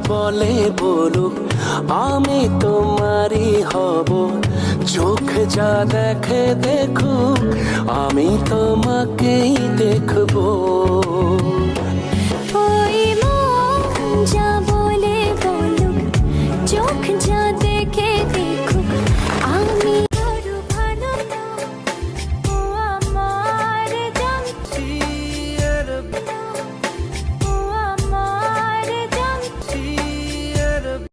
বলে বলুক আমি তোমারই হব, চোখ যা দেখে দেখুক আমি তোমাকেই দেখবো। ওই মন যা